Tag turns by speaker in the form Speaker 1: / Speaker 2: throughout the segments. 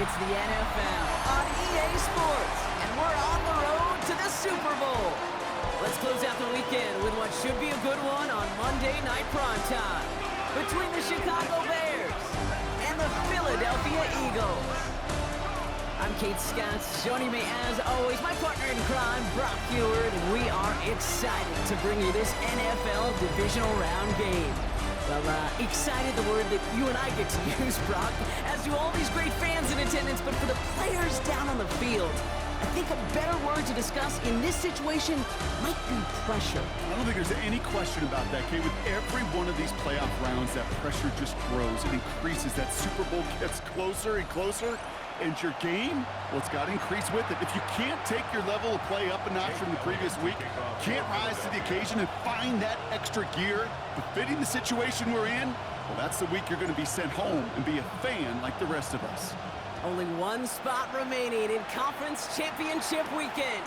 Speaker 1: It's the NFL on EA Sports, and we're on the road to the Super Bowl. Let's close out the weekend with what should be a good one on Monday Night Primetime between the Chicago Bears and the Philadelphia Eagles. I'm Kate Scott. Joining me as always, my partner in crime, Brock Heward, and we are excited to bring you this NFL Divisional Round game. Well, excited, the word that you and I get to use, Brock, as do all these great fans in attendance, but for the players down on the field, I think a better word to discuss in this situation might be pressure.
Speaker 2: I don't think there's any question about that, Kate. With every one of these playoff rounds, that pressure just grows. It increases. That Super Bowl gets closer and closer. And your game, well, it's got to increase with it. If you can't take your level of play up a notch from the previous week, can't rise to the occasion and find that extra gear befitting the situation we're in, well, that's the week you're going to be sent home and be a fan like the rest of us.
Speaker 1: Only one spot remaining in Conference Championship weekend.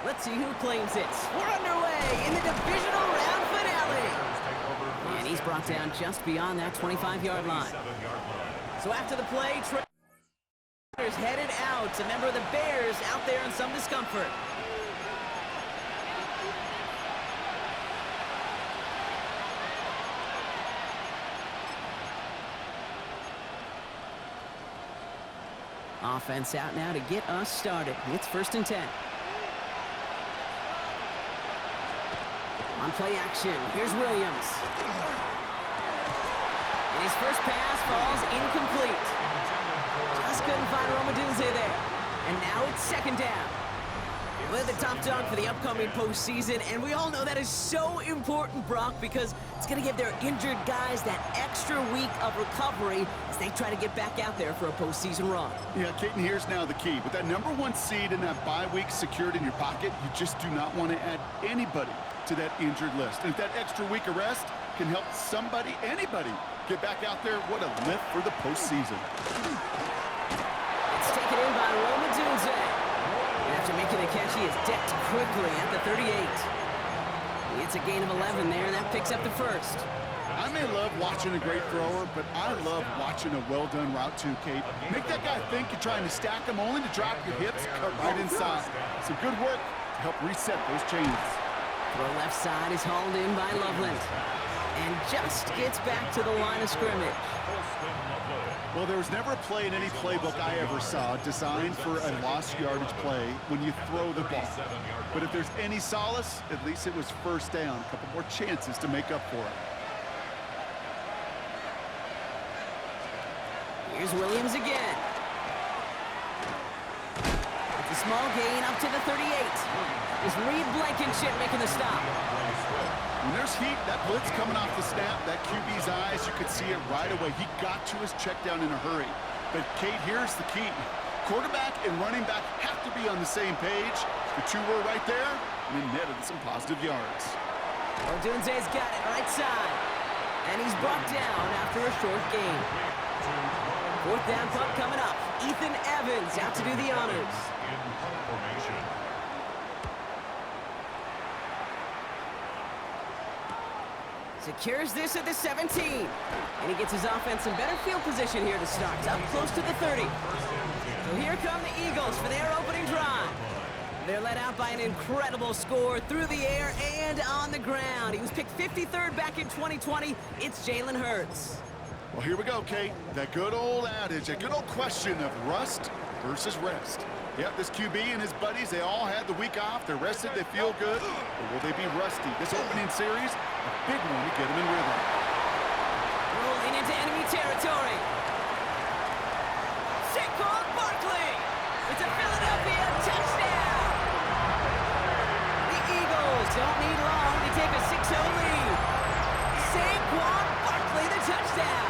Speaker 1: Let's see who claims it. We're underway in the Divisional Round finale. And he's brought down just beyond that 25-yard line. So after the play, headed out. A member of the Bears out there in some discomfort. Offense out now to get us started. It's 1st and 10. On play action, here's Williams. And his first pass falls incomplete. Just couldn't find Romadunze there. And now it's 2nd down. We're the top dog for the upcoming postseason, and we all know that is so important, Brock, because it's going to give their injured guys that extra week of recovery as they try to get back out there for a postseason run.
Speaker 2: Yeah, Kate, and here's now the key. With that #1 seed and that bye week secured in your pocket, you just do not want to add anybody to that injured list. And if that extra week of rest can help somebody, anybody, get back out there, what a lift for the postseason.
Speaker 1: It's taken in by Romadunze. After making the catch, he is decked quickly at the 38. It's a gain of 11 there, and that picks up the first.
Speaker 2: I may love watching a great thrower, but I love watching a well-done route too, Kate. Make that guy think you're trying to stack him, only to drop your hips, cut right inside. Some good work to help reset those chains.
Speaker 1: Throw left side is hauled in by Loveland, and just gets back to the line of scrimmage.
Speaker 2: Well, there was never a play in any playbook I ever saw designed for a lost yardage play when you throw the ball. But if there's any solace, at least it was 1st down. A couple more chances to make up for it.
Speaker 1: Here's Williams again. It's a small gain up to the 38. Is Reed Blankenship making the stop?
Speaker 2: When there's heat, that blitz coming off the snap, that QB's eyes, you could see it right away. He got to his check down in a hurry. But, Kate, here's the key. Quarterback and running back have to be on the same page. The two were right there, and it netted some positive yards.
Speaker 1: Odunze's got it right side. And he's brought down after a short gain. 4th down punt coming up. Ethan Evans out to do the honors. Secures this at the 17. And he gets his offense in better field position here to start. Up close to the 30. So here come the Eagles for their opening drive. They're led out by an incredible score through the air and on the ground. He was picked 53rd back in 2020. It's Jalen Hurts.
Speaker 2: Well, here we go, Kate. That good old adage, that good old question of rust versus rest. Yep, this QB and his buddies, they all had the week off. They're rested, they feel good. Or will they be rusty? This opening series, a big one to get them in rhythm.
Speaker 1: Rolling into enemy territory. Saquon Barkley. It's a Philadelphia touchdown. The Eagles don't need long to take a 6-0 lead. Saquon Barkley, the touchdown.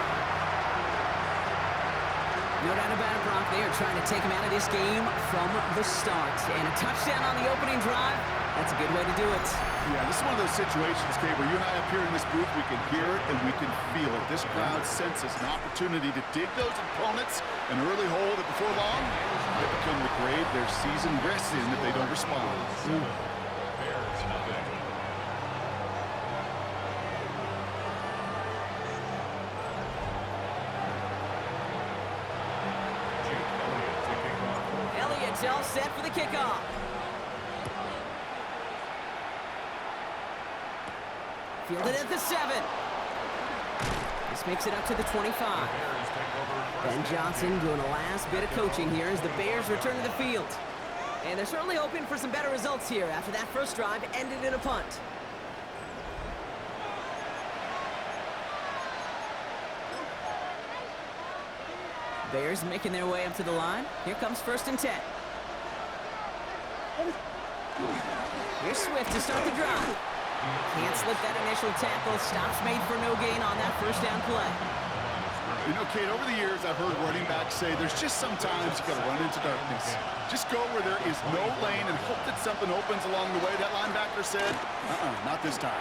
Speaker 1: No doubt about it, Brock. They are trying to take him out of this game from the start. And a touchdown on the opening drive, that's a good way to do it.
Speaker 2: Yeah, this is one of those situations, Kate, where you and I up here in this booth, we can hear it and we can feel it. This crowd senses an opportunity to dig those opponents an early hole that before long, they become the grave their season rests in if they don't respond.
Speaker 1: It's all set for the kickoff. Fielded at the 7. This makes it up to the 25. Ben Johnson doing a last bit of coaching here as the Bears return to the field. And they're certainly hoping for some better results here after that first drive ended in a punt. Bears making their way up to the line. Here comes 1st and 10. Here's Swift to start the drive. Can't slip that initial tackle. Stops made for no gain on that first down play.
Speaker 2: You know, Kate, over the years, I've heard running backs say there's just sometimes you got to run into darkness. Just go where there is no lane and hope that something opens along the way. That linebacker said, not this time.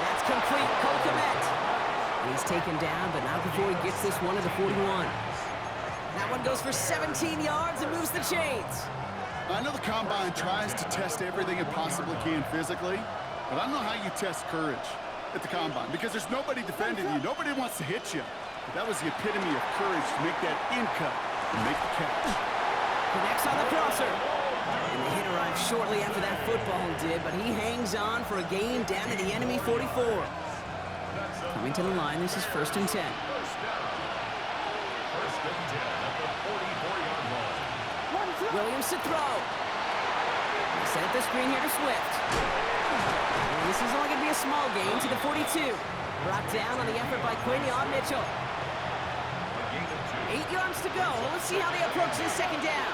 Speaker 1: That's complete. Cole Kmet. He's taken down, but not before he gets this one to the 41. That one goes for 17 yards and moves the chains.
Speaker 2: I know the Combine tries to test everything it possibly can physically, but I don't know how you test courage at the Combine because there's nobody defending you. Nobody wants to hit you. But that was the epitome of courage to make that in cut and make the catch.
Speaker 1: Connects on the crosser. And the hit arrived shortly after that football did, but he hangs on for a gain down to the enemy 44. Coming to the line, this is 1st and 10. Williams to throw. Set up the screen here to Swift. And this is only going to be a small gain to the 42. Brought down on the effort by Quinion Mitchell. 8 yards to go. Let's see how they approach this second down.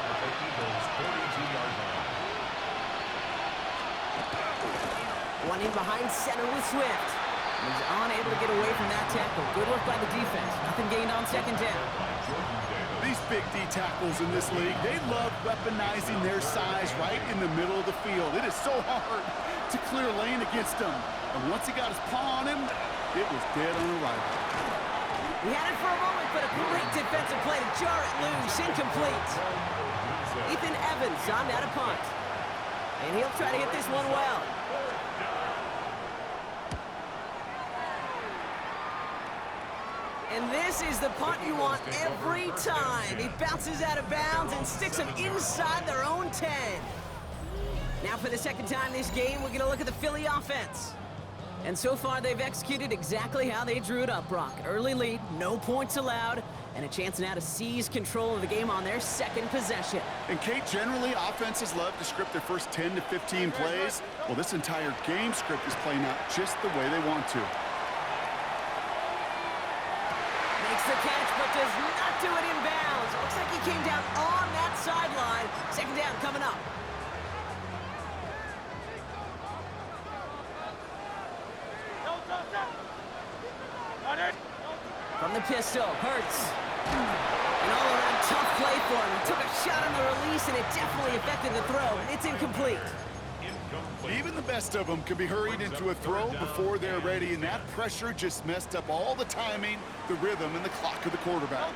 Speaker 1: One in behind center with Swift. He's unable to get away from that tackle. Good work by the defense. Nothing gained on second down.
Speaker 2: These big D tackles in this league, they love weaponizing their size right in the middle of the field. It is so hard to clear lane against him. And once he got his paw on him, it was dead on arrival.
Speaker 1: He had it for a moment, but a great defensive play to jar it loose. Incomplete. Ethan Evans on that a punt. And he'll try to hit this one well. And this is the punt you want every time. He bounces out of bounds and sticks them inside their own 10. Now for the second time this game, we're going to look at the Philly offense. And so far, they've executed exactly how they drew it up, Brock. Early lead, no points allowed, and a chance now to seize control of the game on their second possession.
Speaker 2: And Kate, generally, offenses love to script their first 10 to 15 plays. Well, this entire game script is playing out just the way they want to.
Speaker 1: The catch, but does not do it in bounds. Looks like he came down on that sideline. Second down coming up. From the pistol, Hurts. An all-around tough play for him. He took a shot on the release, and it definitely affected the throw. It's incomplete.
Speaker 2: Even the best of them can be hurried into a throw before they're ready, and that pressure just messed up all the timing, the rhythm, and the clock of the quarterback.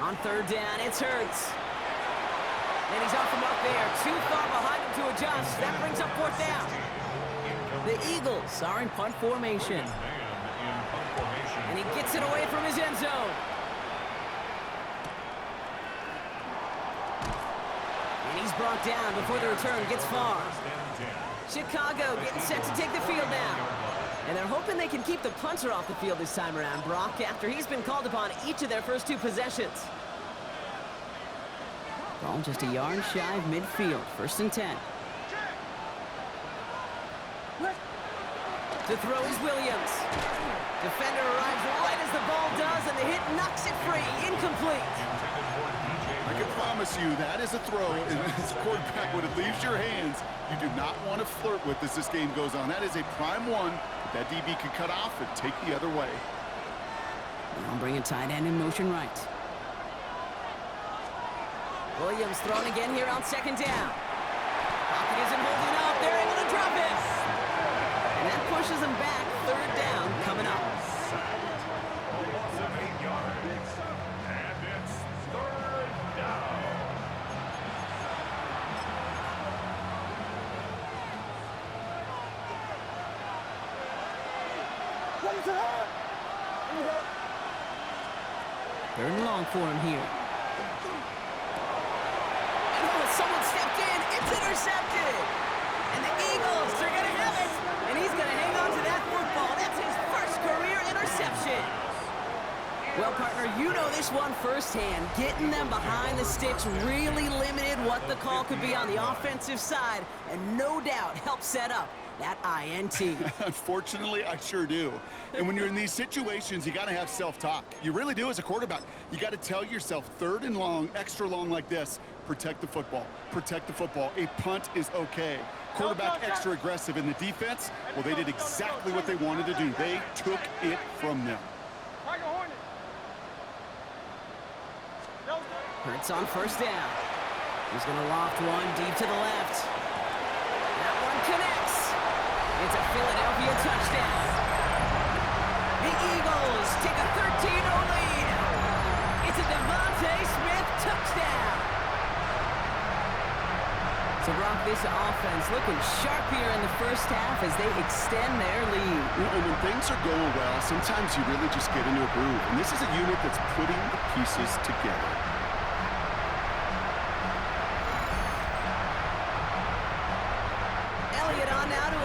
Speaker 1: On third down, it's Hurts. And he's off from up there. Too far behind him to adjust. That brings up fourth down. The Eagles are in punt formation. And he gets it away from his end zone. And he's brought down before the return gets far. Chicago getting set to take the field now. And they're hoping they can keep the punter off the field this time around, Brock, after he's been called upon each of their first two possessions. Ball just a yard shy of midfield. 1st and 10. To throw is Williams. Defender arrives right as the ball does, and the hit knocks it free. Incomplete.
Speaker 2: I can promise you that is a throw, and as a quarterback, when it leaves your hands, you do not want to flirt with as this game goes on. That is a prime one that DB can cut off and take the other way.
Speaker 1: Now bring a tight end in motion right. Williams thrown again here on second down. Pocket isn't holding up. They're able to drop it. And that pushes them back. Third down coming up. Third and long for him here. Someone stepped in. It's intercepted. And the Eagles are going to have it. And he's going to hang on to that football. That's his first career interception. Well, partner, you know this one firsthand. Getting them behind the sticks really limited what the call could be on the offensive side, and no doubt helped set up that INT.
Speaker 2: Unfortunately, I sure do. And when you're in these situations, you got to have self-talk. You really do as a quarterback. You got to tell yourself, third and long, extra long like this, protect the football. Protect the football. A punt is okay. Quarterback extra aggressive in the defense, well, they did exactly what they wanted to do. They took it from them.
Speaker 1: Hurts on first down. He's going to loft one deep to the left. That one connects. It's a Philadelphia touchdown. The Eagles take a 13-0 lead. It's a Devontae Smith touchdown. So, Brock, this offense looking sharp here in the first half as they extend their lead.
Speaker 2: And when things are going well, sometimes you really just get into a groove. And this is a unit that's putting the pieces together.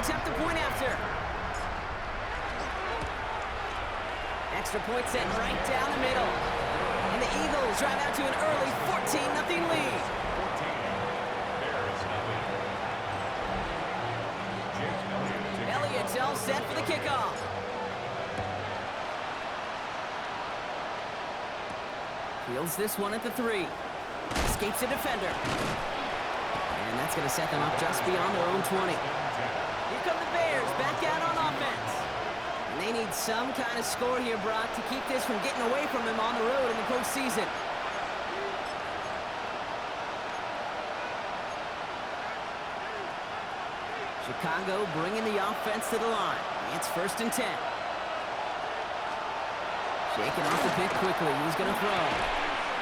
Speaker 1: Attempt the point after. Extra point set right down the middle. And the Eagles drive out to an early 14-0 lead. Elliott's all set for the kickoff. Fields this one at the 3. Escapes a defender. And that's going to set them up just beyond their own 20. Here come the Bears back out on offense. And they need some kind of score here, Brock, to keep this from getting away from them on the road in the postseason. Chicago bringing the offense to the line. It's 1st and 10. Shaking off the pick quickly. He's going to throw.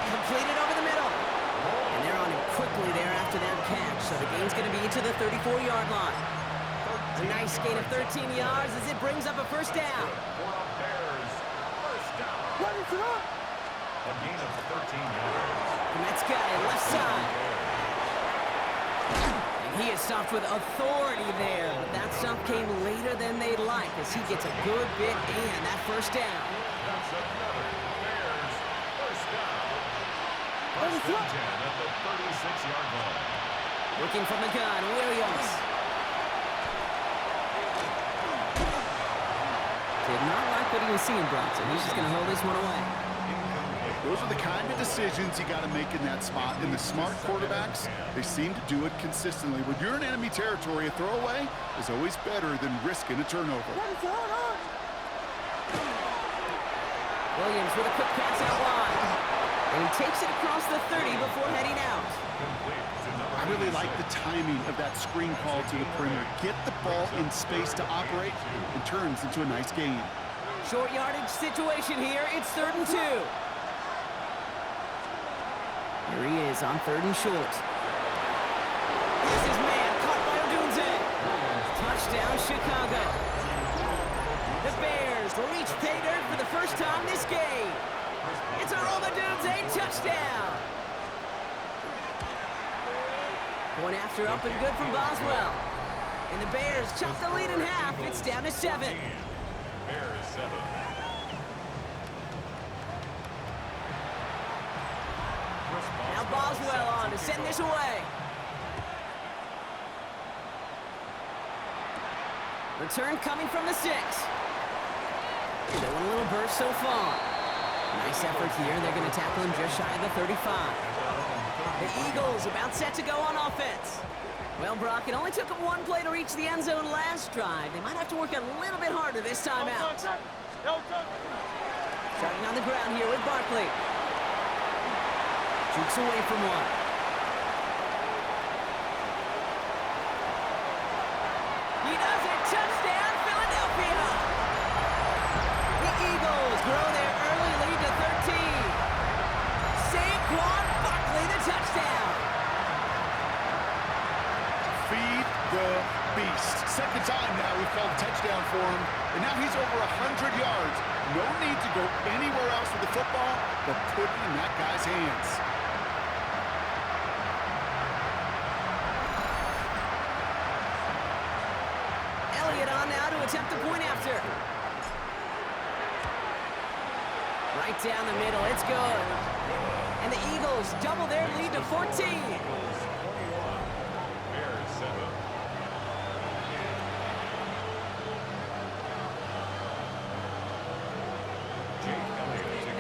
Speaker 1: Completed over the middle. And they're on him quickly there after that catch. So the game's going to be into the 34-yard line. A nice gain of 13 yards as it brings up a first down.
Speaker 3: A gain of 13 yards.
Speaker 1: And that's got it left side. And he is stopped with authority there. But that stop came later than they'd like as he gets a good bit in that first down.
Speaker 3: That's another Bears first down. First and 10 at the 36-yard line.
Speaker 1: Looking from the gun, Williams. Did not like what he was seeing, Brock, so he's just going to hold this one away.
Speaker 2: Those are the kind of decisions you got to make in that spot. And the smart quarterbacks, they seem to do it consistently. When you're in enemy territory, a throwaway is always better than risking a turnover.
Speaker 1: Williams with a quick pass out wide. And he takes it across the 30 before heading out.
Speaker 2: I really like the timing of that screen call to the perimeter. Get the ball in space to operate and turns into a nice gain.
Speaker 1: Short yardage situation here. It's 3rd and 2. Here he is on 3rd and short. Here's his man, caught by Odunze. Touchdown, Chicago. The Bears will reach pay dirt for the first time this game. It's a Odunze touchdown. Point after up and good from Boswell. And the Bears chop the lead in half. It's down to 7.
Speaker 3: Bears 7.
Speaker 1: Now Boswell on to send this away. Return coming from the 6. Showing a little burst so far. Nice effort here. They're going to tackle him just shy of the 35. The Eagles about set to go on offense. Well, Brock, it only took them one play to reach the end zone last drive. They might have to work a little bit harder this time out. Starting on the ground here with Barkley. Jukes away from one. He does it. Touchdown, Philadelphia. The Eagles grow their early lead to 13. Saquon Barkley, the touchdown.
Speaker 2: Feed the beast. Second time now we've called a touchdown for him, and now he's over 100 yards. No need to go anywhere else with the football, but put it in that guy's hands.
Speaker 1: attempt the point after. Right down the middle. It's good. And the Eagles double their lead to 14.
Speaker 3: Bears 7.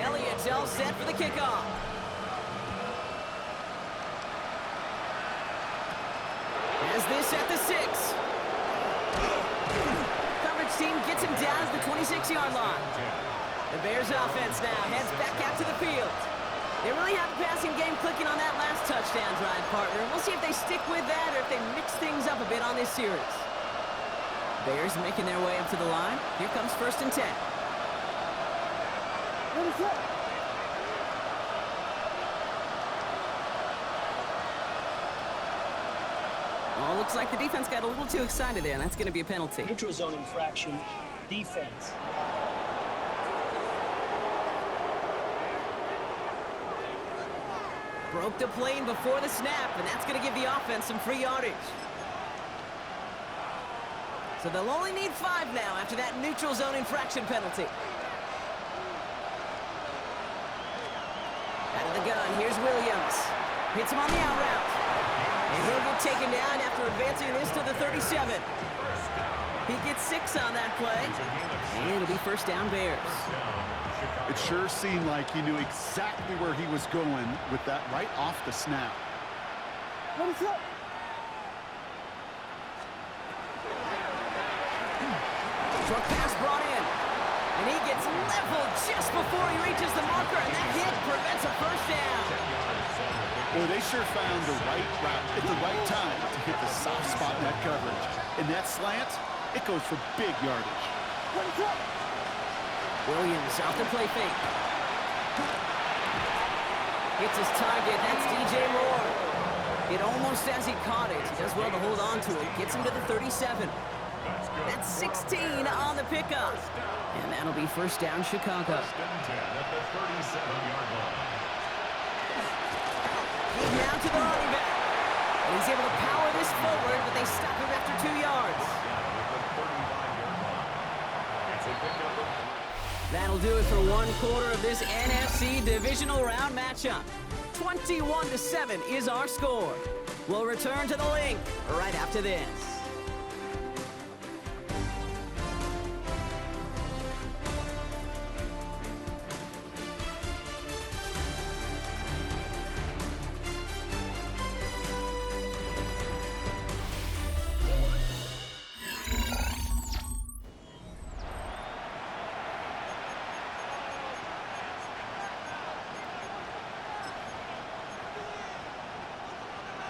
Speaker 1: Elliott's all set for the kickoff. As this at the 6. Coverage team gets him down to the 26-yard line. The Bears offense now heads back out to the field. They really have the passing game clicking on that last touchdown drive, partner. We'll see if they stick with that or if they mix things up a bit on this series. Bears making their way up to the line. Here comes 1st and 10. Oh, looks like the defense got a little too excited there, and that's going to be a penalty.
Speaker 4: Neutral zone infraction, defense.
Speaker 1: Broke the plane before the snap, and that's going to give the offense some free yardage. So they'll only need 5 now after that neutral zone infraction penalty. Out of the gun, here's Williams. Hits him on the out route. And he'll get taken down after advancing this to the 37. He gets 6 on that play. And it'll be 1st down Bears.
Speaker 2: It sure seemed like he knew exactly where he was going with that right off the snap.
Speaker 1: Short pass brought in. And he gets leveled just before he reaches the marker, and that hit prevents a 1st down.
Speaker 2: Well, they sure found the right route at the right time to hit the soft spot in that coverage. And that slant, it goes for big yardage.
Speaker 1: Williams off the play fake. Hits his target. That's DJ Moore. It almost as he caught it. He does well to hold on to it. Gets him to the 37. That's 16 on the pickup. And that'll be 1st down Chicago.
Speaker 3: 1st and 10 at the 37-yard line.
Speaker 1: He's now to the running back. And he's able to power this forward, but they stop him after 2 yards. That'll do it for 1 quarter of this NFC Divisional Round matchup. 21-7 is our score. We'll return to the link right after this.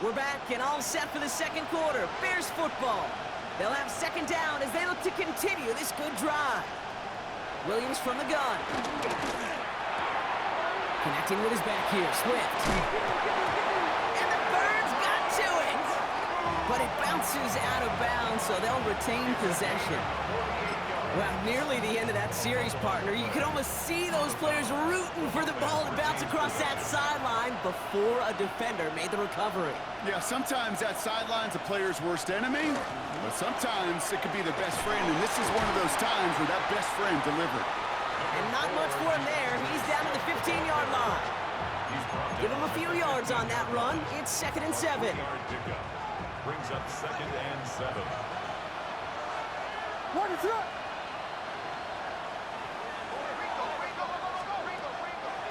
Speaker 1: We're back and all set for the 2nd quarter. Bears football. They'll have 2nd down as they look to continue this good drive. Williams from the gun. Connecting with his back here, Swift. And the Birds got to it. But it bounces out of bounds, so they'll retain possession. Well, nearly the end of that series, partner. You could almost see those players rooting for the ball to bounce across that sideline before a defender made the recovery.
Speaker 2: Yeah, sometimes that sideline's a player's worst enemy, but sometimes it could be their best friend, and this is one of those times where that best friend delivered.
Speaker 1: And not much for him there. He's down to the 15-yard line. Give him a few yards on that run. It's 2nd and 7.
Speaker 3: Brings up 2nd and 7.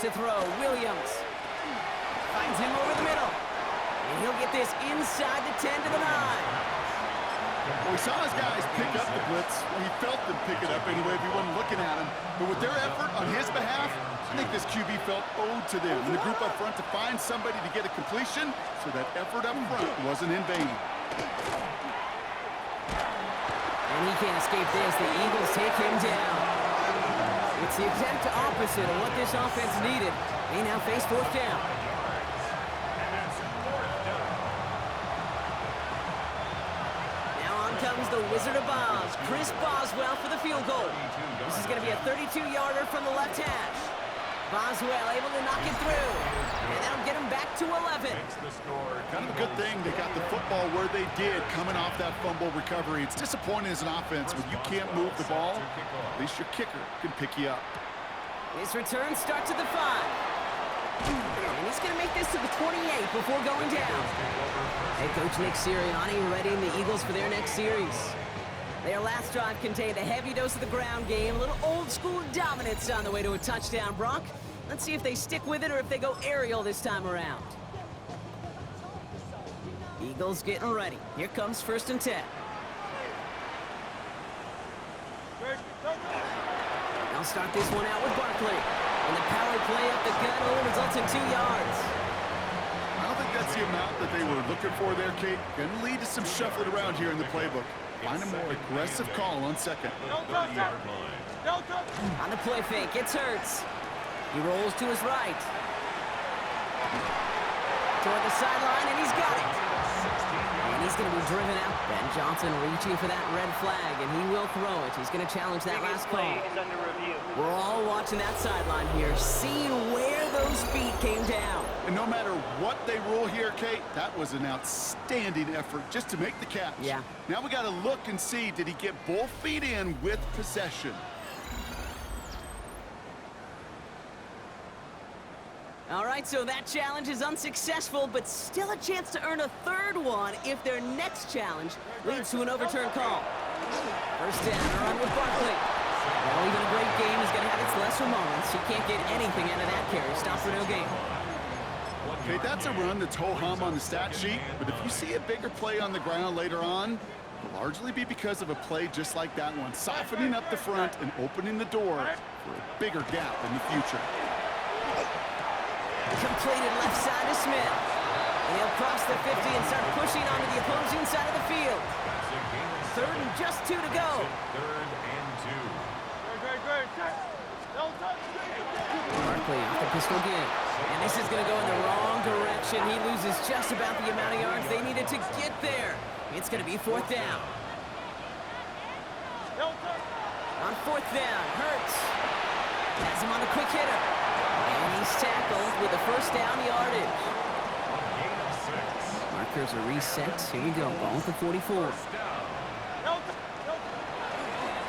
Speaker 1: To throw, Williams. Finds him over the middle. And he'll get this inside the 10 to the 9.
Speaker 2: Well, we saw his guys pick up the blitz. He felt them pick it up anyway if he wasn't looking at him. But with their effort on his behalf, I think this QB felt owed to them. And the group up front to find somebody to get a completion, so that effort up front wasn't in vain.
Speaker 1: And he can't escape this. The Eagles take him down. It's the exact opposite of what this offense needed. They now face 4th down. Now on comes the Wizard of Oz, Chris Boswell for the field goal. This is going to be a 32-yarder from the left hash. Boswell able to knock it through. And that'll get him back to 11.
Speaker 3: Makes the score.
Speaker 2: Kind of a good thing they got the football where they did coming off that fumble recovery. It's disappointing as an offense when you can't move the ball. At least your kicker can pick you up.
Speaker 1: His return starts at the 5. And he's going to make this to the 28 before going down. Head coach Nick Sirianni readying the Eagles for their next series. Their last drive contained a heavy dose of the ground game, a little old-school dominance on the way to a touchdown, Brock. Let's see if they stick with it or if they go aerial this time around. Eagles getting ready. Here comes 1st and 10. They'll start this one out with Barkley. And the power play up the gut only results in 2 yards.
Speaker 2: I don't think that's the amount that they were looking for there, Kate. Going to lead to some shuffling around here in the playbook. Find a more aggressive call on 2nd.
Speaker 1: On the play fake, it's Hurts. He rolls to his right. Toward the sideline, and he's got it. And he's going to be driven out. Ben Johnson reaching for that red flag, and he will throw it. He's going to challenge that last call.
Speaker 4: Is under review.
Speaker 1: We're all watching that sideline here, seeing where those feet came down.
Speaker 2: And no matter what they rule here, Kate, that was an outstanding effort just to make the catch.
Speaker 1: Yeah.
Speaker 2: Now we got to look and see, did he get both feet in with possession?
Speaker 1: All right, so that challenge is unsuccessful, but still a chance to earn a 3rd one if their next challenge leads to an overturned call. 1st down, a run with Barkley. Well, even a great game is going to have its lesser moments. You can't get anything out of that carry. Stop for no gain.
Speaker 2: Okay, that's a run that's ho-hum on the stat sheet, but if you see a bigger play on the ground later on, it'll largely be because of a play just like that one, softening up the front and opening the door for a bigger gap in the future.
Speaker 1: Completed left side to Smith. And he'll cross the 50 and start pushing onto the opposing side of the field. 3rd and just 2 to go.
Speaker 3: 3rd and 2.
Speaker 1: Barkley off the pistol again. And this is going to go in the wrong direction. He loses just about the amount of yards they needed to get there. It's going to be 4th down. On 4th down, Hurts has him on the quick hitter. And he's tackled with a 1st down yardage. Markers are reset. Here you go, ball at the 44.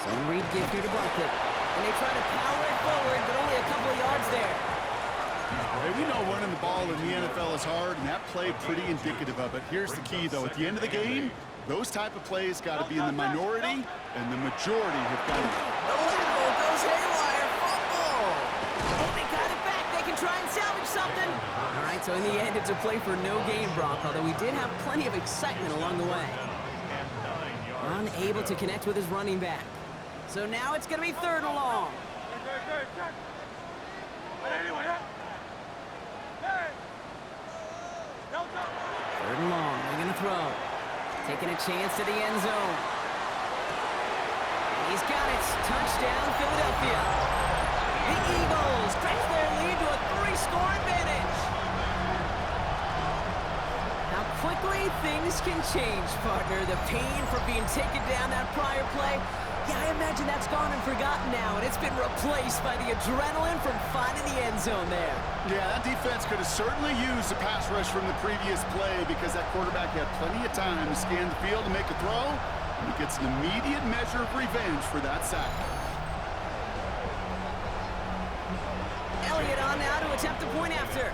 Speaker 1: Zone read give here to Barkley. And they try to power it forward, but only a couple of yards there.
Speaker 2: Hey, we know running the ball in the NFL is hard, and that play pretty indicative of it. Here's the key, though. At the end of the game, those type of plays got to be in the minority, and the majority have got to be.
Speaker 1: The lateral goes haywire. Fumble. Oh, they got it back. They can try and salvage something. All right, so in the end, it's a play for no gain, Brock, although we did have plenty of excitement along the way. Unable to connect with his running back. So now it's going to be 3rd and long. 3rd and long. They're going to throw. Taking a chance to the end zone. He's got it. Touchdown, Philadelphia. The Eagles stretch their lead to a 3-score advantage. How quickly things can change, partner. The pain for being taken down that prior play. Yeah, I imagine that's gone and forgotten now, and it's been replaced by the adrenaline from finding the end zone there.
Speaker 2: Yeah, that defense could have certainly used a pass rush from the previous play because that quarterback had plenty of time to scan the field and make a throw, and he gets an immediate measure of revenge for that sack.
Speaker 1: Elliott on now to attempt the point after.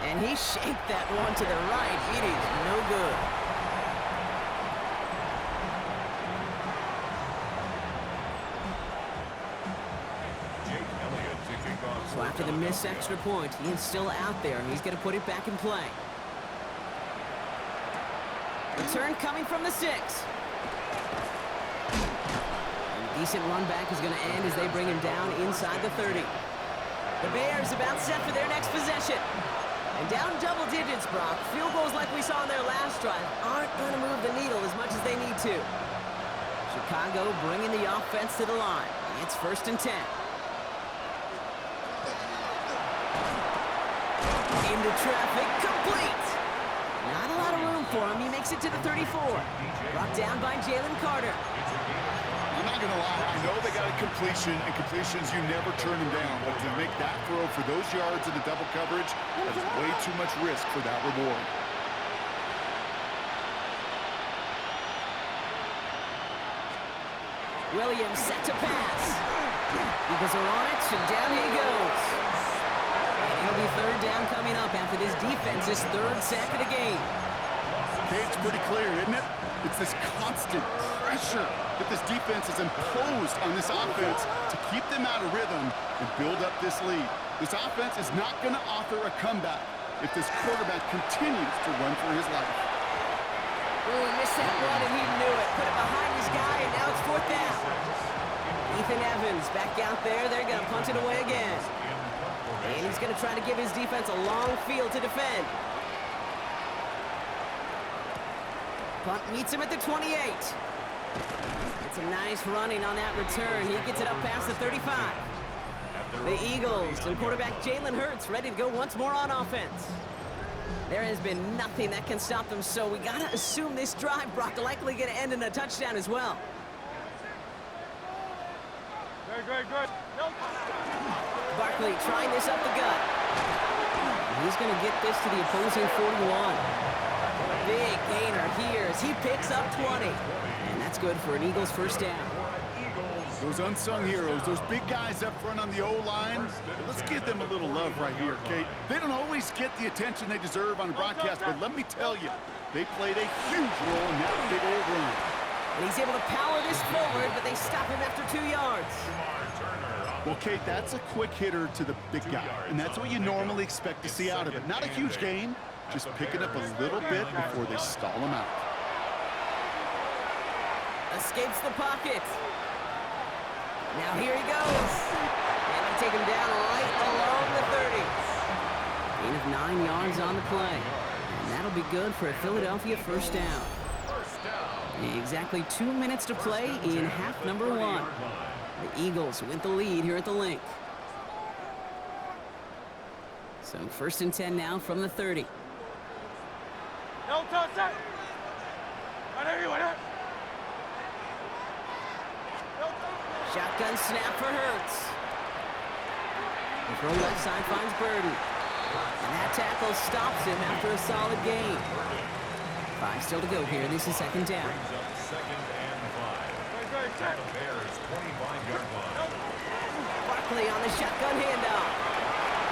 Speaker 1: And he shaped that one to the right. It is no good. So after the missed extra point, he is still out there, and he's going to put it back in play. Return coming from the 6. A decent run back is going to end as they bring him down inside the 30. The Bears about set for their next possession. And down double digits, Brock. Field goals like we saw in their last drive aren't going to move the needle as much as they need to. Chicago bringing the offense to the line. It's 1st and 10. Into traffic, complete. Not a lot of room for him. He makes it to the 34. Brought down by Jalen Carter.
Speaker 2: I'm not going to lie. I know they got a completion, and completions, you never turn them down. But to make that throw for those yards in the double coverage, that's way too much risk for that reward.
Speaker 1: Williams set to pass. Eagles are on it, and down he goes. And it'll be third down coming up after this defense's third sack of the game.
Speaker 2: Okay, it's pretty clear, isn't it? It's this constant pressure that this defense has imposed on this offense to keep them out of rhythm and build up this lead. This offense is not going to offer a comeback if this quarterback continues to run for his life.
Speaker 1: Oh, he missed that run, and he knew it. Put it behind his guy, and now it's fourth down. Ethan Evans back out there. They're going to punt it away again. And he's going to try to give his defense a long field to defend. Punt meets him at the 28. It's a nice running on that return. He gets it up past the 35. The Eagles and quarterback Jalen Hurts ready to go once more on offense. There has been nothing that can stop them, so we got to assume this drive, Brock, likely going to end in a touchdown as well.
Speaker 3: Good.
Speaker 1: Barkley trying this up the gut. He's going to get this to the opposing 41. Big gainer here as he picks up 20. And that's good for an Eagles first down.
Speaker 2: Those unsung heroes, those big guys up front on the O-line, let's give them a little love right here, okay? They don't always get the attention they deserve on the broadcast, but let me tell you, they played a huge role in that big old run.
Speaker 1: And he's able to power this forward, but they stop him after 2 yards.
Speaker 2: Well, Kate, that's a quick hitter to the big guy, and that's what you normally expect to see out of it. Not a huge gain, just picking up a little bit before they stall him out.
Speaker 1: Escapes the pocket. Now here he goes. And they take him down right along the 30. Gain of 9 yards on the play. And that'll be good for a Philadelphia first down. Exactly 2 minutes to play in half number 1. The Eagles with the lead here at the Link. So first and 10 now from the 30. Shotgun snap for Hurts. The throw left side finds Burden. And that tackle stops him after a solid gain. 5 still to go here. This is second down. Barkley on the shotgun handoff.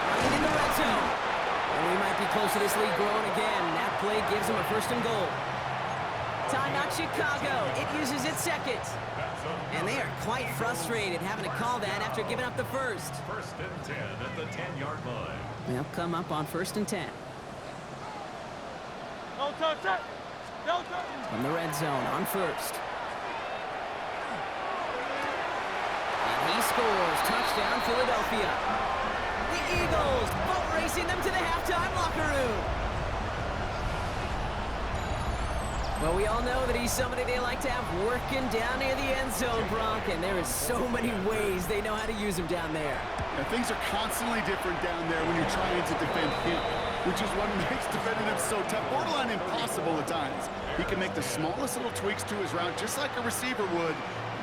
Speaker 1: Running in the red zone. And we might be close to this lead growing again. That play gives him a first and goal. Timeout Chicago. It uses its second. And they are quite frustrated having to call that after giving up the first.
Speaker 3: First and 10 at the 10-yard line.
Speaker 1: They'll come up on first and 10. From the red zone on first. And he scores. Touchdown, Philadelphia. The Eagles boat racing them to the halftime locker room. Well, we all know that he's somebody they like to have working down near the end zone, Brock, and there is so many ways they know how to use him down there.
Speaker 2: Now, things are constantly different down there when you're trying to defend him, which is what makes defending him so tough, borderline impossible at times. He can make the smallest little tweaks to his route just like a receiver would.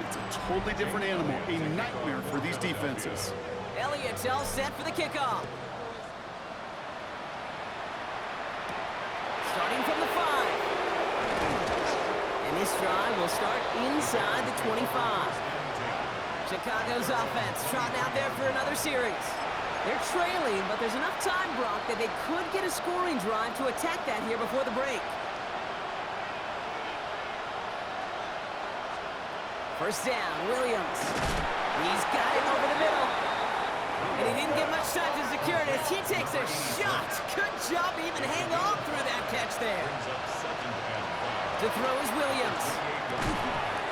Speaker 2: It's a totally different animal, a nightmare for these defenses.
Speaker 1: Elliott's all set for the kickoff. Starting from the 5. And this drive will start inside the 25. Chicago's offense trotting out there for another series. They're trailing, but there's enough time, Brock, that they could get a scoring drive to attack that here before the break. First down, Williams. He's got him over the middle. And he didn't get much time to secure it as he takes a shot. Good job to even hang on through that catch there. To throw is Williams.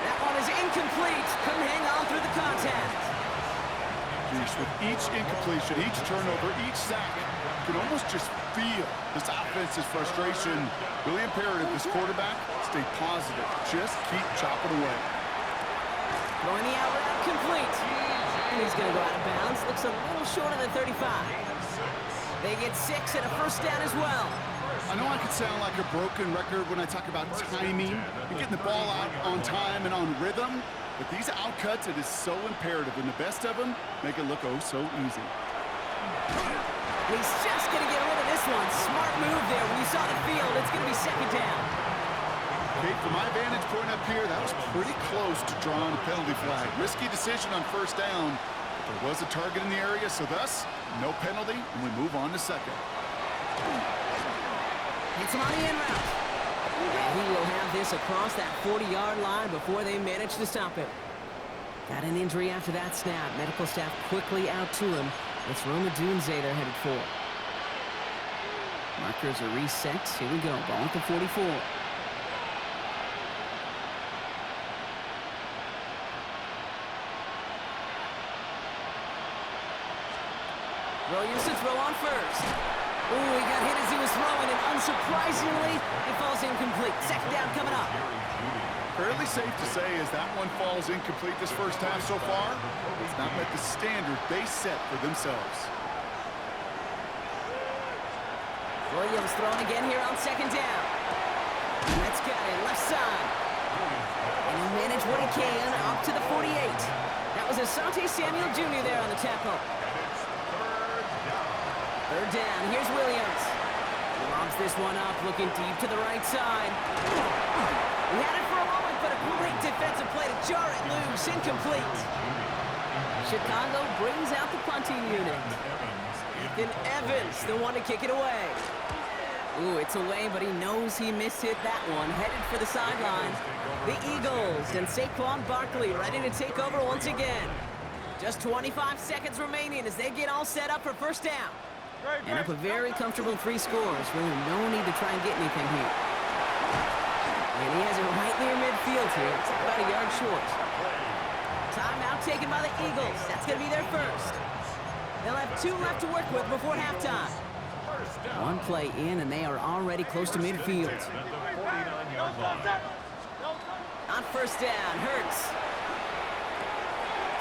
Speaker 1: That one is incomplete. Couldn't hang on through the contact.
Speaker 2: With each incompletion, each turnover, each sack, you can almost just feel this offense's frustration. Really imperative, this quarterback, stay positive. Just keep chopping away.
Speaker 1: Throwing the out route complete. And he's going to go out of bounds. Looks a little short of the 35. They get 6 and a first down as well.
Speaker 2: I know I could sound like a broken record when I talk about timing and getting the ball out on time and on rhythm, but these outcuts, it is so imperative, and the best of them make it look oh so easy.
Speaker 1: He's just going to get rid of this one. Smart move there. When you saw the field, it's going to be second down.
Speaker 2: Okay, from my vantage point up here, that was pretty close to drawing a penalty flag. Risky decision on first down, but there was a target in the area, so thus, no penalty, and we move on to second.
Speaker 1: Hits him on the in route. And he will have this across that 40-yard line before they manage to stop it. Got an injury after that snap. Medical staff quickly out to him. It's Roma Dunze they're headed for. Markers are reset. Here we go. Ball at the 44. Williams to throw on first. Ooh, he got hit as he was throwing, and unsurprisingly, it falls incomplete. Second down coming up.
Speaker 2: Fairly safe to say as that one falls incomplete this first half so far, it's not met the standard they set for themselves.
Speaker 1: Williams throwing again here on second down. And that's got it, left side. And he managed what he can up to the 48. That was Asante Samuel Jr. there on the tackle. Third down, here's Williams. He lobs this one up, looking deep to the right side. He had it for a moment, but a great defensive play to jar it loose, incomplete. Chicago brings out the punting unit. Ethan Evans, the one to kick it away. Ooh, it's away, but he knows he mishit that one. Headed for the sideline. The Eagles and Saquon Barkley ready to take over once again. Just 25 seconds remaining as they get all set up for first down. And up a very comfortable 3 scores. Really no need to try and get anything here. And he has it right near midfield here. It's about a yard short. Timeout taken by the Eagles. That's going to be their first. They'll have 2 left to work with before halftime. One play in, and they are already close to midfield. On first down, Hurts.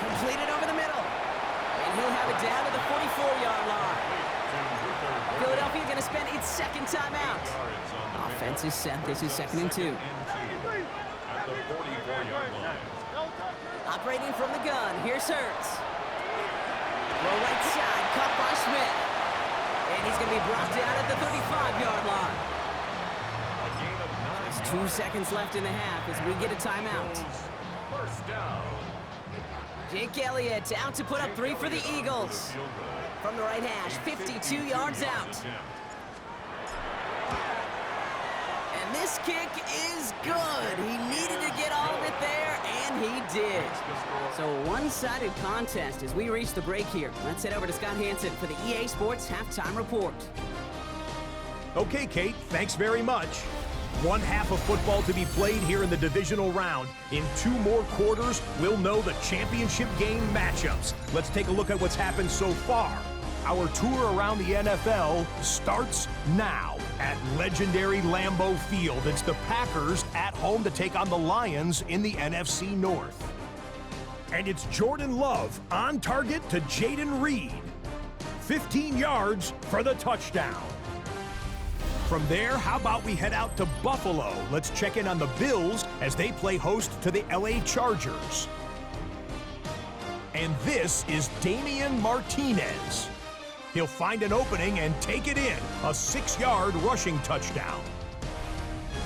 Speaker 1: Completed over the middle. And he'll have it down to the 44-yard line. Philadelphia going to spend its second timeout. Offense is set. This is 2nd and 2. Operating from the gun. Here's Hurts. Throw right side. Caught by Smith. And he's going to be brought down at the 35-yard line. There's 2 seconds left in the half as we get a timeout.
Speaker 3: First down.
Speaker 1: Jake Elliott out to put up 3 for the Eagles. From the right hash, 52 yards out. And this kick is good. He needed to get all of it there, and he did. So a one-sided contest as we reach the break here. Let's head over to Scott Hansen for the EA Sports Halftime Report.
Speaker 5: Okay, Kate, thanks very much. One half of football to be played here in the divisional round. In 2 more quarters, we'll know the championship game matchups. Let's take a look at what's happened so far. Our tour around the NFL starts now at legendary Lambeau Field. It's the Packers at home to take on the Lions in the NFC North. And it's Jordan Love on target to Jaden Reed. 15 yards for the touchdown. From there, how about we head out to Buffalo? Let's check in on the Bills as they play host to the LA Chargers. And this is Damian Martinez. He'll find an opening and take it in, a 6-yard rushing touchdown.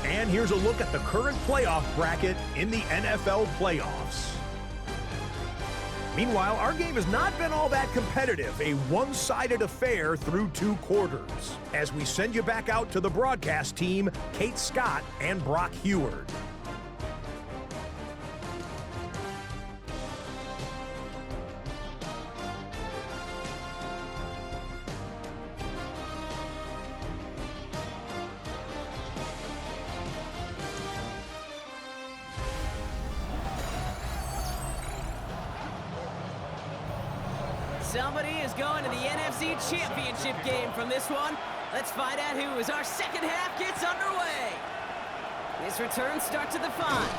Speaker 5: And here's a look at the current playoff bracket in the NFL playoffs. Meanwhile, our game has not been all that competitive, a one-sided affair through 2 quarters. As we send you back out to the broadcast team, Kate Scott and Brock Heward.
Speaker 1: Somebody is going to the NFC Championship game from this one. Let's find out who as our second half gets underway. His return starts at the 5.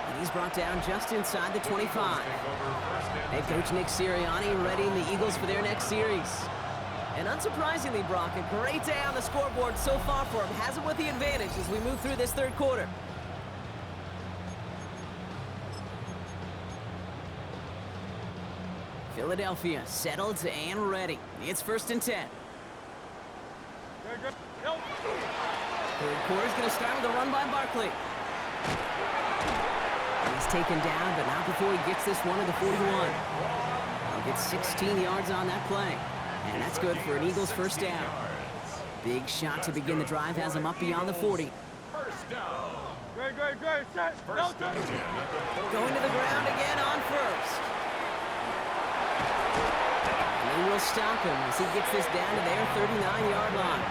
Speaker 1: And he's brought down just inside the 25. Head coach Nick Sirianni readying the Eagles for their next series. And unsurprisingly, Brock, a great day on the scoreboard so far for him. Has him with the advantage as we move through this third quarter. Philadelphia settled and ready. It's 1st and 10. Third quarter's going to start with a run by Barkley. He's taken down, but not before he gets this one to the 41. He'll get 16 yards on that play. And that's good for an Eagles first down. Big shot to begin the drive has him up beyond the 40.
Speaker 3: First down.
Speaker 6: Great, set.
Speaker 3: First down.
Speaker 1: Going to the ground again on first. And they will stop him as he gets this down to their 39-yard line.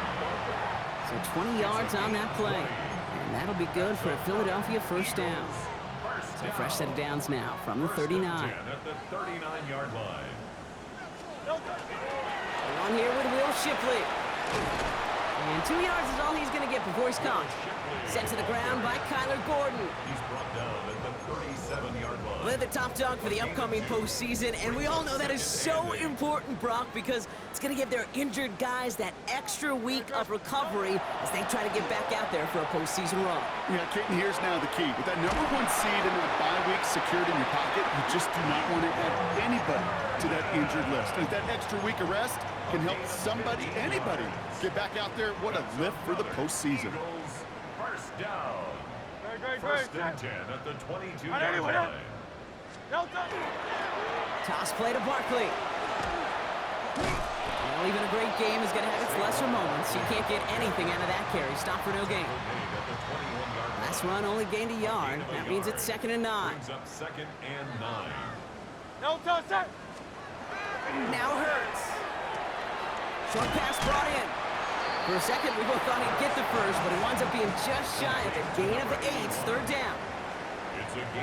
Speaker 1: So 20 yards on that play. And that'll be good for a Philadelphia first down. So fresh set of downs now from the 39.
Speaker 3: At the 39-yard line.
Speaker 1: On here with Will Shipley. And 2 yards is all he's going to get before he's caught. Sent to the ground by Kyler Gordon.
Speaker 3: He's brought down at the 37-yard line.
Speaker 1: They're the top dog for the upcoming postseason, and we all know that is so important, Brock, because it's going to give their injured guys that extra week of recovery as they try to get back out there for a postseason run.
Speaker 2: Yeah, Keaton, here's now the key. With that #1 seed and that bye week secured in your pocket, you just do not want to add anybody to that injured list. And if that extra week of rest can help somebody, anybody, get back out there, what a lift for the postseason.
Speaker 3: First down.
Speaker 6: Great,
Speaker 3: First and 10 at the 22-yard line.
Speaker 1: Toss play to Barkley. Well, even a great game is going to have its lesser moments. You can't get anything out of that carry. Stop for no gain. Last run only gained a yard. That means it's 2nd and 9.
Speaker 3: Brings up 2nd and 9.
Speaker 1: Now Hurts. Short pass brought in. For a second, we both thought he'd get the first, but he winds up being just shy of a gain of 8. 3rd down.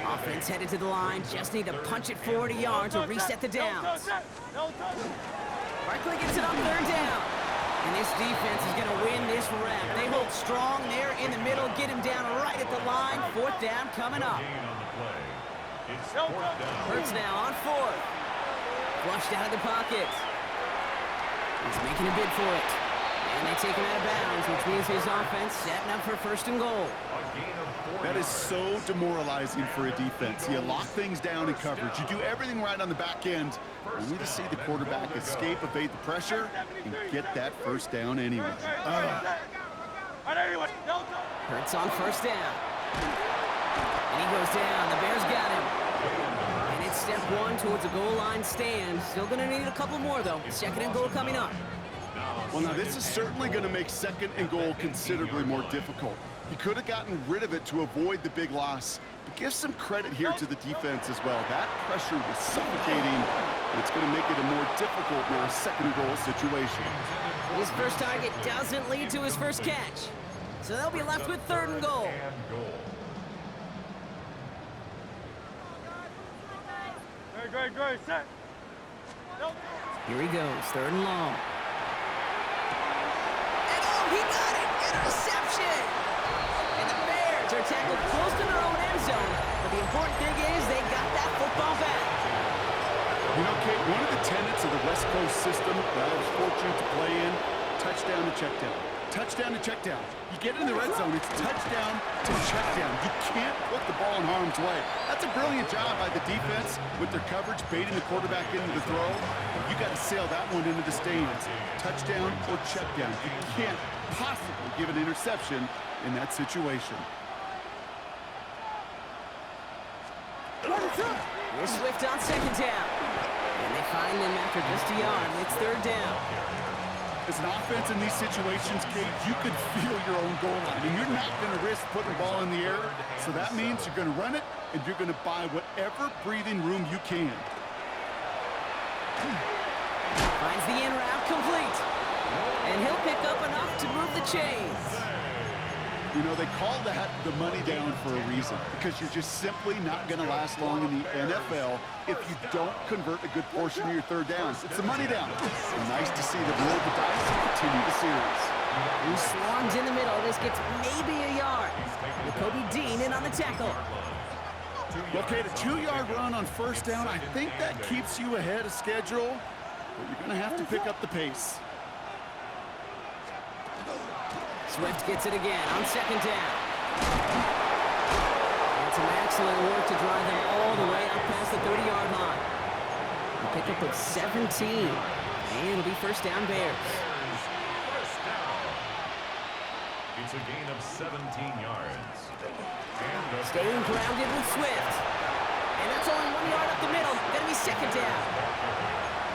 Speaker 1: Offense headed to the line. Just need to punch it 40 yards or reset the downs. Barkley gets it on 3rd down. And this defense is going to win this rep. They hold strong there in the middle, get him down right at the line. 4th down coming up. Hurts now on 4th. Flushed out of the pocket. He's making a bid for it. And they take him out of bounds, which means his offense setting up for 1st and goal.
Speaker 2: That is so demoralizing for a defense. You lock things down in coverage. You do everything right on the back end, only to see the quarterback escape, evade the pressure, and get that first down anyway.
Speaker 1: Hurts on 1st down. And he goes down. The Bears got him. And it's step 1 towards a goal line stand. Still going to need a couple more, though. 2nd and goal coming up.
Speaker 2: Well, now this is certainly going to make 2nd and goal considerably more difficult. He could have gotten rid of it to avoid the big loss. But give some credit here to the defense as well. That pressure was suffocating. It's going to make it a more difficult now 2nd and goal situation.
Speaker 1: His first target doesn't lead to his first catch. So they'll be left with 3rd and goal.
Speaker 6: Great, set.
Speaker 1: Here he goes, 3rd and long. And oh, he got it! Interception! And the Bears are tackled close to their own end zone. But the important thing is they got that football back.
Speaker 2: You know, Kate, one of the tenets of the West Coast system that I was fortunate to play in, touchdown to check down. Touchdown to check down. You get in the red zone, it's touchdown to check down. You can't put the ball in harm's way. That's a brilliant job by the defense with their coverage, baiting the quarterback into the throw. You got to sail that one into the stands. Touchdown or check down. You can't possibly give an interception in that situation.
Speaker 1: Here's Swift on 2nd down. And they find him after just a yard. It's 3rd down.
Speaker 2: As an offense in these situations, Kate, you could feel your own goal line, and you're not going to risk putting the ball in the air. So that means you're going to run it, and you're going to buy whatever breathing room you can.
Speaker 1: Finds the in route complete. And he'll pick up enough to move the chains.
Speaker 2: You know, they call that the money down for a reason, because you're just simply not going to last long in the NFL if you don't convert a good portion of your 3rd downs. It's the money down. And nice to see them roll the dice and continue the series.
Speaker 1: He swarms in the middle. This gets maybe a yard. With Kobe Dean in on the tackle.
Speaker 2: Okay, the 2-yard run on 1st down, I think that keeps you ahead of schedule, but you're going to have to pick up the pace.
Speaker 1: Swift gets it again on second down. And some excellent work to drive them all the way up past the 30-yard line. A pickup of 17. And it'll be first down Bears.
Speaker 3: First down. It's a gain of 17 yards. And
Speaker 1: Staying grounded with Swift. And that's only 1 yard up the middle. Gonna be second down.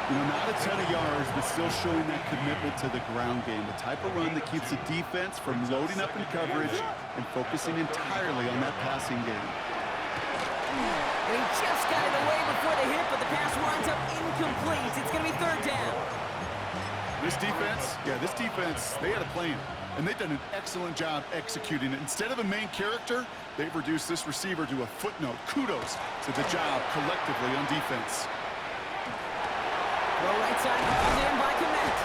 Speaker 2: You know, not a ton of yards, but still showing that commitment to the ground game. The type of run that keeps the defense from loading up in coverage and focusing entirely on that passing game.
Speaker 1: And he just got it away before the hit, but the pass winds up incomplete. It's going to be third down.
Speaker 2: This defense, they had a plan. And they've done an excellent job executing it. Instead of a main character, they've reduced this receiver to a footnote. Kudos to the job collectively on defense.
Speaker 1: Throw right side, hauled in by Komet.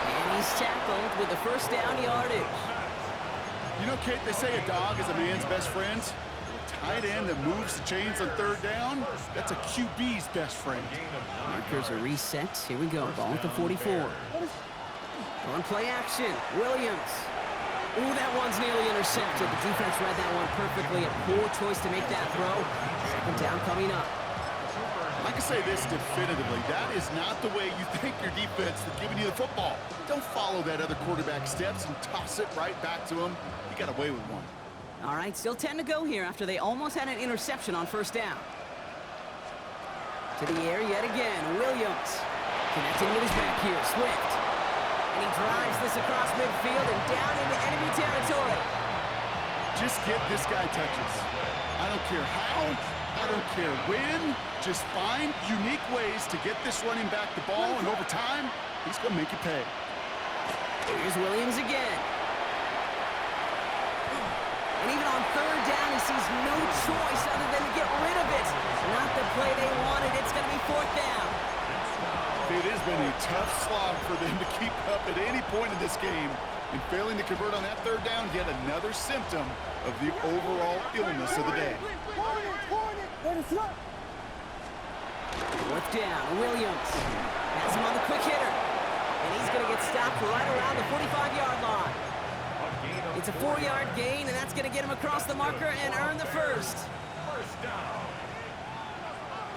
Speaker 1: And he's tackled with the first down yardage.
Speaker 2: You know, Kate, they say a dog is a man's best friend. A tight end that moves the chains on third down, that's a QB's best friend.
Speaker 1: Markers are reset. Here we go. Ball at the 44. On play action, Williams. Ooh, that one's nearly intercepted. The defense read that one perfectly. A poor choice to make that throw. Second down coming up.
Speaker 2: I can say this definitively. That is not the way you think your defense is giving you the football. Don't follow that other quarterback steps and toss it right back to him. You got away with one.
Speaker 1: All right, still 10 to go here after they almost had an interception on first down. To the air yet again, Williams. Connecting with his back here, Swift. And he drives this across midfield and down into enemy territory.
Speaker 2: Just get this guy touches. I don't care how, I don't care when. Just find unique ways to get this running back the ball, and over time, he's going to make you pay.
Speaker 1: Here's Williams again. And even on third down, he sees no choice other than to get rid of it. Not the play they wanted. It's going to be fourth down.
Speaker 2: It has been a tough slog for them to keep up at any point in this game. And failing to convert on that third down, yet another symptom of the overall illness of the day.
Speaker 1: Fourth down, Williams. Has him on the quick hitter. And he's going to get stopped right around the 45-yard line. It's a 4-yard gain, and that's going to get him across the marker and earn the first.
Speaker 3: First down.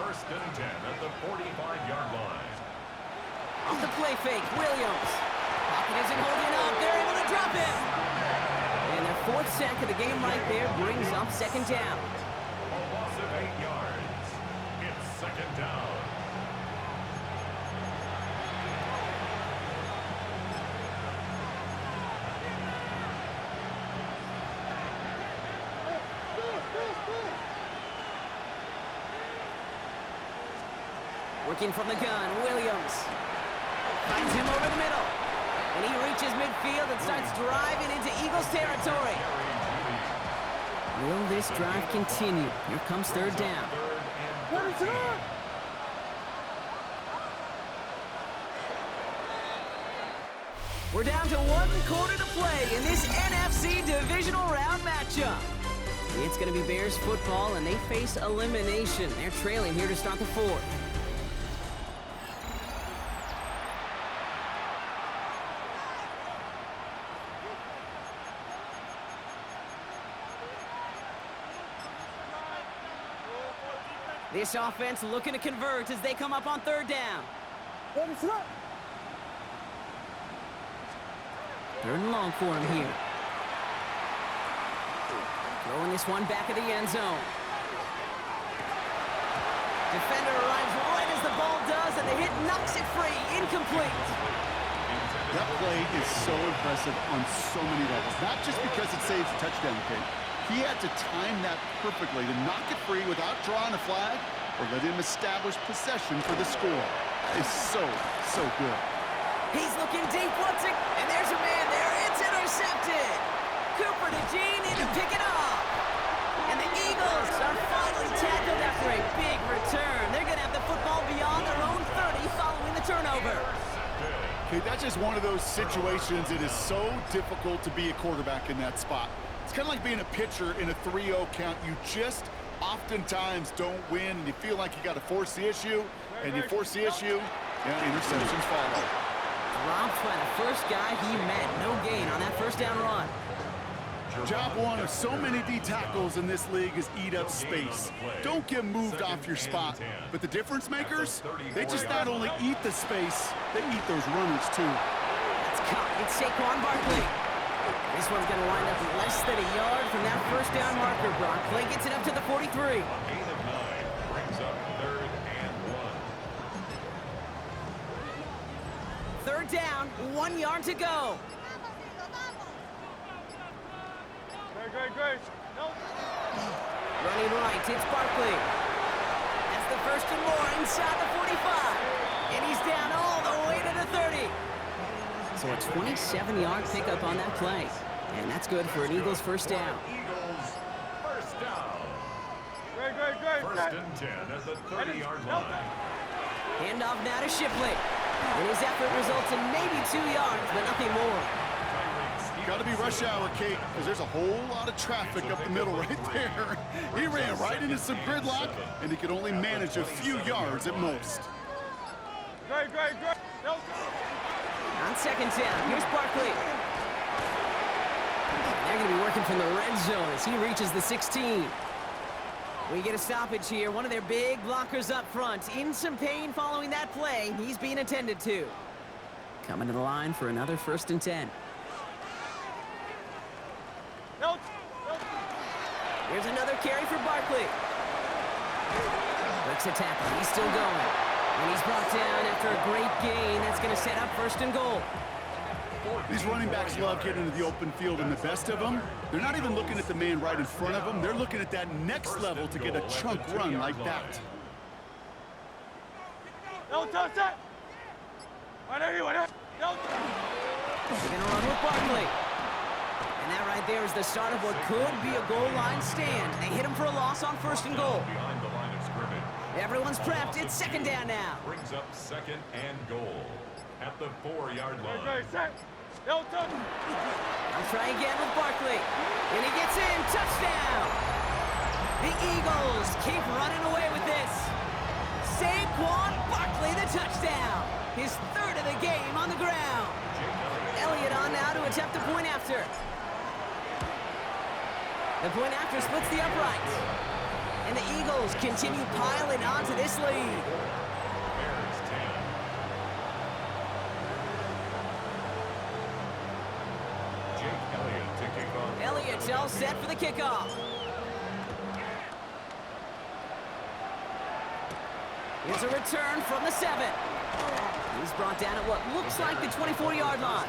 Speaker 3: First and 10 at the 45-yard line.
Speaker 1: Off the play fake, Williams. Pocket isn't holding up. They're able to drop him. And their fourth sack of the game right there brings up second down.
Speaker 3: A loss of 8 yards. It's second down.
Speaker 1: Working from the gun, Williams. Finds him over the middle. And he reaches midfield and starts driving into Eagles territory. Will this drive continue? Here comes third down. We're down to 1 quarter to play in this NFC Divisional Round matchup. It's going to be Bears football, and they face elimination. They're trailing here to start the fourth. This offense looking to convert as they come up on third down. Third and long for him here. Throwing this one back of the end zone. Defender arrives right as the ball does, and the hit knocks it free. Incomplete.
Speaker 2: That play is so impressive on so many levels. Not just because it saves a touchdown, Kate. He had to time that perfectly to knock it free without drawing a flag or let him establish possession for the score. That is so, so good.
Speaker 1: He's looking deep once again, and there's a man there. It's intercepted. Cooper to Gene in to pick it up. And the Eagles are finally tackled after a big return. They're going to have the football beyond their own 30 following the turnover.
Speaker 2: Okay, that's just one of those situations. It is so difficult to be a quarterback in that spot. It's kind of like being a pitcher in a 3-0 count. You just oftentimes don't win, and you feel like you got to force the issue, and you force the issue, and interceptions follow.
Speaker 1: Dropped by the first guy he met. No gain on that first down run.
Speaker 2: Job one of so many D tackles in this league is eat up space. Don't get moved off your spot. But the difference makers, they just not only eat the space, they eat those runners too.
Speaker 1: That's caught. It's Saquon Barkley. This one's going to wind up less than a yard from that first down marker. Barkley gets it up to the 43.
Speaker 3: Gain of 9 brings up 3rd and 1.
Speaker 1: Third down, 1 yard to go.
Speaker 6: Great. Nope.
Speaker 1: Running right, it's Barkley. That's the first and more inside the 45. And he's down all the way to the 30. So a 27-yard pickup on that play. And that's good for an Eagles first down.
Speaker 3: Eagles first down.
Speaker 6: Great.
Speaker 3: 1st and 10 at the 30-yard line.
Speaker 1: Handoff now to Shipley. And his effort results in maybe 2 yards, but nothing more.
Speaker 2: Got to be rush hour, Kate, because there's a whole lot of traffic up the middle right there. He ran right into some gridlock, and he could only manage a few yards at most.
Speaker 6: Great. Nope.
Speaker 1: On second down, here's Barkley. They're going to be working from the red zone as he reaches the 16. We get a stoppage here. One of their big blockers up front. In some pain following that play. He's being attended to. Coming to the line for another 1st and 10.
Speaker 6: Nope.
Speaker 1: Here's another carry for Barkley. Breaks a tackle. He's still going. And he's brought down after a great gain. That's going to set up 1st and goal.
Speaker 2: These running backs love getting into the open field, and the best of them, they're not even looking at the man right in front of them. They're looking at that next level to get a chunk run like that.
Speaker 6: No touch that. Right here. No.
Speaker 1: They're going to run with Barkley. And that right there is the start of what could be a goal line stand. They hit him for a loss on 1st and goal.
Speaker 3: Behind the line of scrimmage.
Speaker 1: Everyone's prepped. It's 2nd down now.
Speaker 3: Brings up 2nd and goal at the 4-yard line.
Speaker 6: Great. Set. No touch.
Speaker 1: I'll try again with Barkley. And he gets in. Touchdown. The Eagles keep running away with this. Saquon Barkley, the touchdown. His 3rd of the game on the ground. Elliott on now to attempt the point after. The point after splits the uprights. And the Eagles continue piling onto this lead.
Speaker 3: Bears 10. Jake Elliott to kick off.
Speaker 1: Elliott's all set for the kickoff. Here's a return from the 7. He's brought down at what looks like the 24-yard line.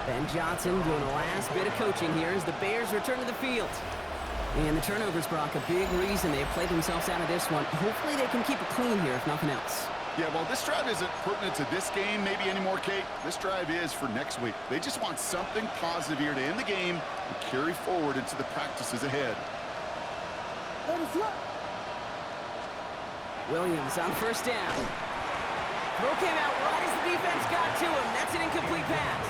Speaker 1: Ben Johnson doing the last bit of coaching here as the Bears return to the field. And the turnovers, Brock, a big reason they have played themselves out of this one. Hopefully they can keep it clean here, if nothing else.
Speaker 2: Yeah, well, this drive isn't pertinent to this game maybe anymore, Kate. This drive is for next week. They just want something positive here to end the game and carry forward into the practices ahead.
Speaker 1: Williams on 1st down. Throw came out right as the defense got to him. That's an incomplete pass.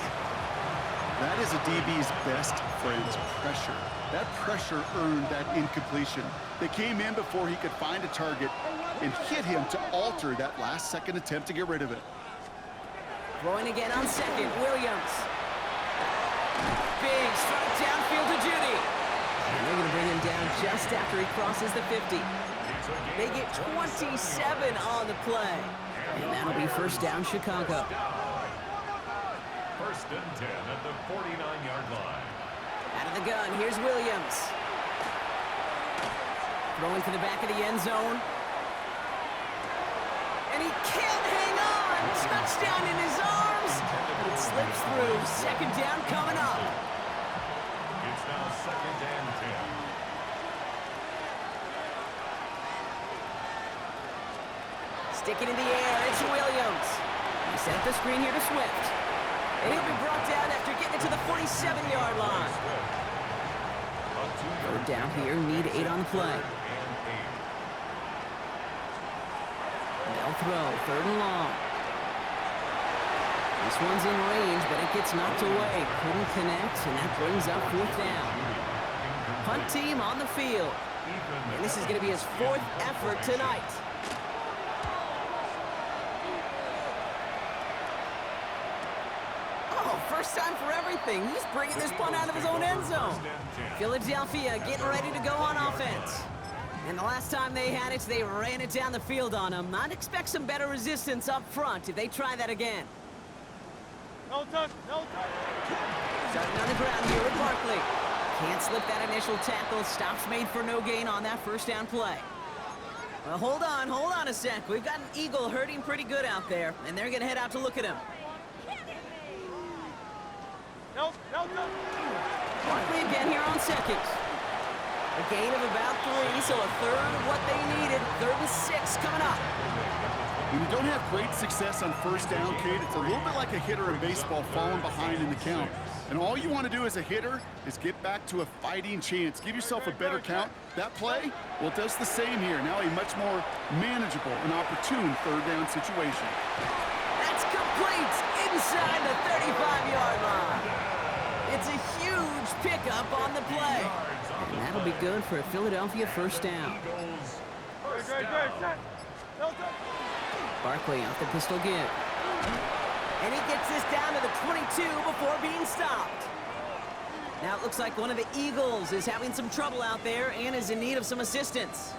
Speaker 2: That is a DB's best friend's pressure. That pressure earned that incompletion. They came in before he could find a target and hit him to alter that last-second attempt to get rid of it.
Speaker 1: Throwing again on 2nd, Williams. Big strike downfield to Judy. And they're going to bring him down just after he crosses the 50. They get 27 on the play. And that'll be 1st down, Chicago.
Speaker 3: 1st and 10 at the 49-yard line.
Speaker 1: Out of the gun, here's Williams. Throwing to the back of the end zone. And he can't hang on. Touchdown in his arms. It slips through. 2nd down coming up.
Speaker 3: It's now 2nd and 10.
Speaker 1: Sticking in the air, it's Williams. He set up the screen here to Swift. And he'll be brought down after getting it to the 47-yard line. 3rd down here, need 8 on the play. They'll throw, 3rd and long. This one's in range, but it gets knocked away. Couldn't connect, and that brings up 4th down. Punt team on the field. And this is going to be his 4th effort tonight. time for everything. He's bringing this punt out of his own end zone. Philadelphia getting ready to go on offense. And the last time they had it, they ran it down the field on him. I'd expect some better resistance up front if they try that again.
Speaker 6: No touch, no touch.
Speaker 1: Starting on the ground here with Barkley. Can't slip that initial tackle. Stops made for no gain on that first down play. Well, hold on a sec. We've got an Eagle hurting pretty good out there, and they're going to head out to look at him.
Speaker 6: No.
Speaker 1: Barkley again here on seconds. A gain of about 3, so a third of what they needed. 3rd and 6 coming up.
Speaker 2: When you don't have great success on first down, Kate, it's a little bit like a hitter in baseball falling behind in the count. And all you want to do as a hitter is get back to a fighting chance. Give yourself a better count. That play, well, it does the same here. Now a much more manageable and opportune 3rd down situation.
Speaker 1: That's complete inside the 35-yard line. It's a huge pickup on the play. And that'll be good for a Philadelphia first down. Barkley off the pistol give. And he gets this down to the 22 before being stopped. Now it looks like one of the Eagles is having some trouble out there and is in need of some assistance.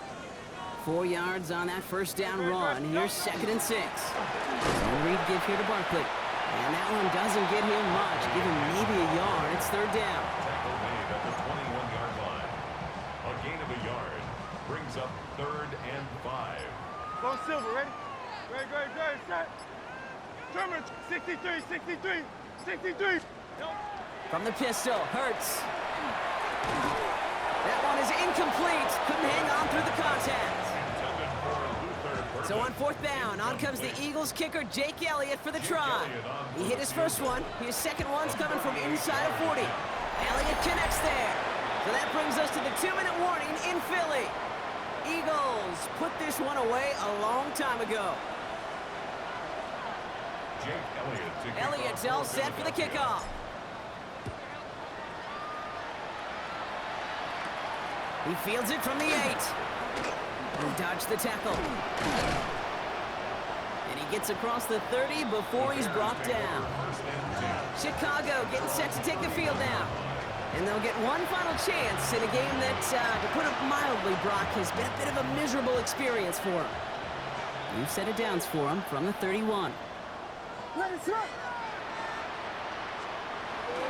Speaker 1: 4 yards on that first down run. Here's 2nd and 6. Zone read give here to Barkley. And that one doesn't get him much. Give him maybe a yard. It's 3rd down.
Speaker 3: Tackle made at the 21-yard line. A gain of a yard brings up 3rd and 5.
Speaker 6: Go Silver, ready? Ready, set. Trimmer, 63. No.
Speaker 1: From the pistol, Hurts. That one is incomplete. Couldn't hang on through the contact. So on 4th down, on comes the Eagles kicker, Jake Elliott, for the try. He hit his first one. His second one's coming from inside of 40. Elliott connects there. So that brings us to the 2-minute warning in Philly. Eagles put this one away a long time ago. Elliott's all set for the kickoff. He fields it from the 8. He dodged the tackle. And he gets across the 30 before he's brought down. Chicago getting set to take the field now. And they'll get one final chance in a game that, to put it mildly, Brock, has been a bit of a miserable experience for him. New set of downs for him from the 31.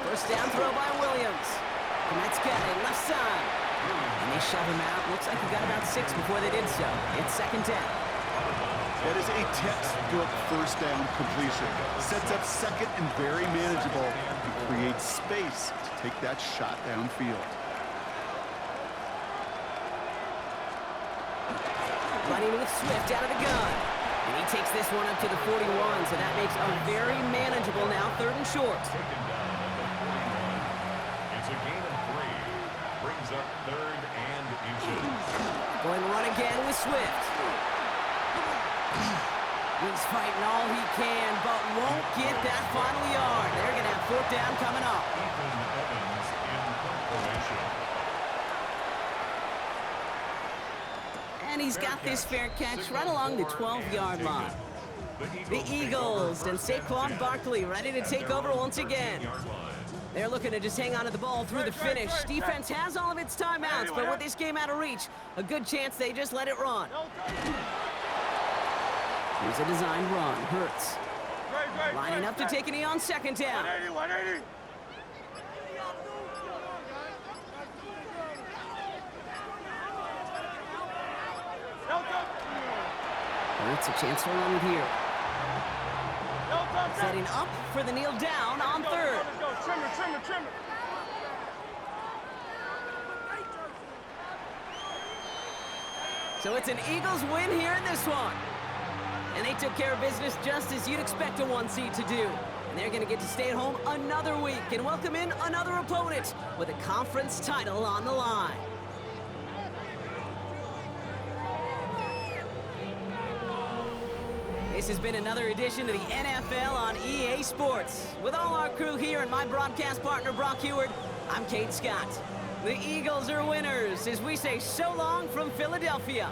Speaker 1: First down throw by Williams. And that's got it left side. And they shove him out. Looks like he got about 6 before they did so. It's 2nd down.
Speaker 2: That is a textbook first down completion. Sets up 2nd and very manageable and creates space to take that shot downfield.
Speaker 1: Running with Swift out of the gun. And he takes this one up to the 41, so that makes a very manageable now 3rd and short.
Speaker 3: It's a gain of 3. Brings up 3rd and inches.
Speaker 1: Going to run again with Swift. He's fighting all he can, but won't get that final yard. They're going to have 4th down coming up.
Speaker 3: Ethan Evans in formation.
Speaker 1: And he's got this fair catch right along the 12-yard line. The Eagles and Saquon Barkley ready to take over once again. They're looking to just hang on to the ball through the finish. Defense has all of its timeouts, but with this game out of reach, a good chance they just let it run. Here's a designed run. Hurts. Lining up to take a knee on 2nd down.
Speaker 6: 180.
Speaker 1: Hurts a chance to run it here. Setting up for the kneel down on 3rd.
Speaker 6: Trimmer.
Speaker 1: So it's an Eagles win here in this one. And they took care of business just as you'd expect a 1 seed to do. And they're going to get to stay at home another week and welcome in another opponent with a conference title on the line. This has been another edition of the NFL on EA Sports. With all our crew here and my broadcast partner, Brock Heward, I'm Kate Scott. The Eagles are winners as we say so long from Philadelphia.